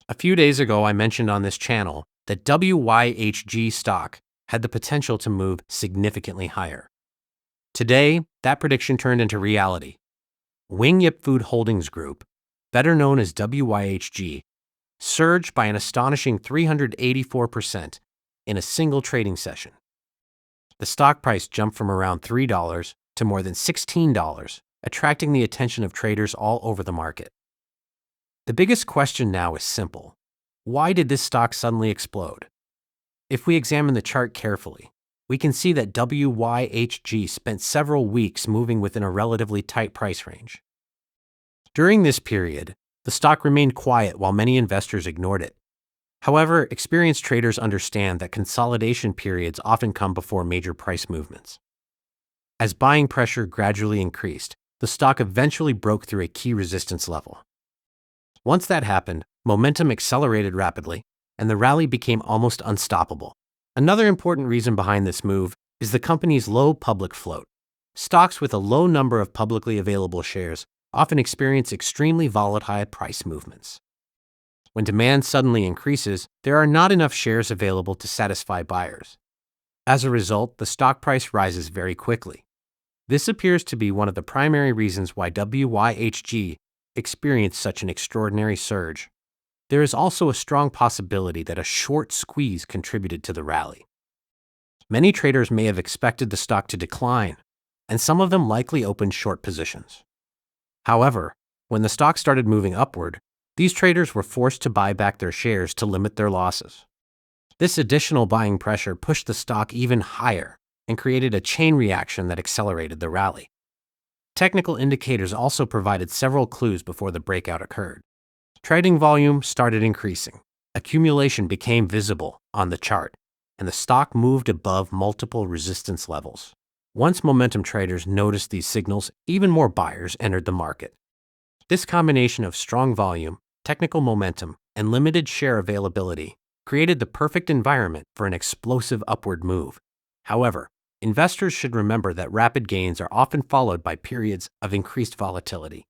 A few days ago, I mentioned on this channel that WYHG stock had the potential to move significantly higher. Today, that prediction turned into reality. Wyhg Food Holdings Group, better known as WYHG, surged by an astonishing 384% in a single trading session. The stock price jumped from around $3 to more than $16, attracting the attention of traders all over the market. The biggest question now is simple. Why did this stock suddenly explode? If we examine the chart carefully, we can see that WYHG spent several weeks moving within a relatively tight price range. During this period, the stock remained quiet while many investors ignored it. However, experienced traders understand that consolidation periods often come before major price movements. As buying pressure gradually increased, the stock eventually broke through a key resistance level. Once that happened, momentum accelerated rapidly, and the rally became almost unstoppable. Another important reason behind this move is the company's low public float. Stocks with a low number of publicly available shares often experience extremely volatile price movements. When demand suddenly increases, there are not enough shares available to satisfy buyers. As a result, the stock price rises very quickly. This appears to be one of the primary reasons why WYHG experienced such an extraordinary surge. There is also a strong possibility that a short squeeze contributed to the rally. Many traders may have expected the stock to decline, and some of them likely opened short positions. However, when the stock started moving upward, these traders were forced to buy back their shares to limit their losses. This additional buying pressure pushed the stock even higher and created a chain reaction that accelerated the rally. Technical indicators also provided several clues before the breakout occurred. Trading volume started increasing. Accumulation became visible on the chart, and the stock moved above multiple resistance levels. Once momentum traders noticed these signals, even more buyers entered the market. This combination of strong volume, technical momentum, and limited share availability created the perfect environment for an explosive upward move. However, investors should remember that rapid gains are often followed by periods of increased volatility.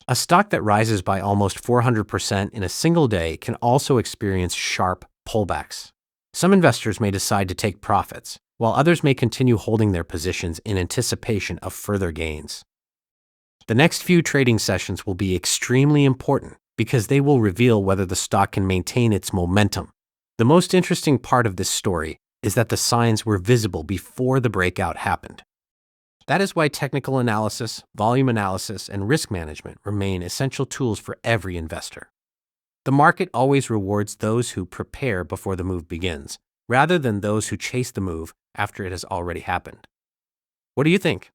A stock that rises by almost 400% in a single day can also experience sharp pullbacks. Some investors may decide to take profits, while others may continue holding their positions in anticipation of further gains. The next few trading sessions will be extremely important because they will reveal whether the stock can maintain its momentum. The most interesting part of this story is that the signs were visible before the breakout happened. That is why technical analysis, volume analysis, and risk management remain essential tools for every investor. The market always rewards those who prepare before the move begins, rather than those who chase the move after it has already happened. What do you think?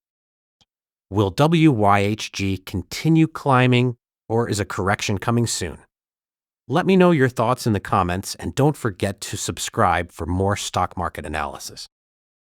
Will WYHG continue climbing, or is a correction coming soon? Let me know your thoughts in the comments, and don't forget to subscribe for more stock market analysis.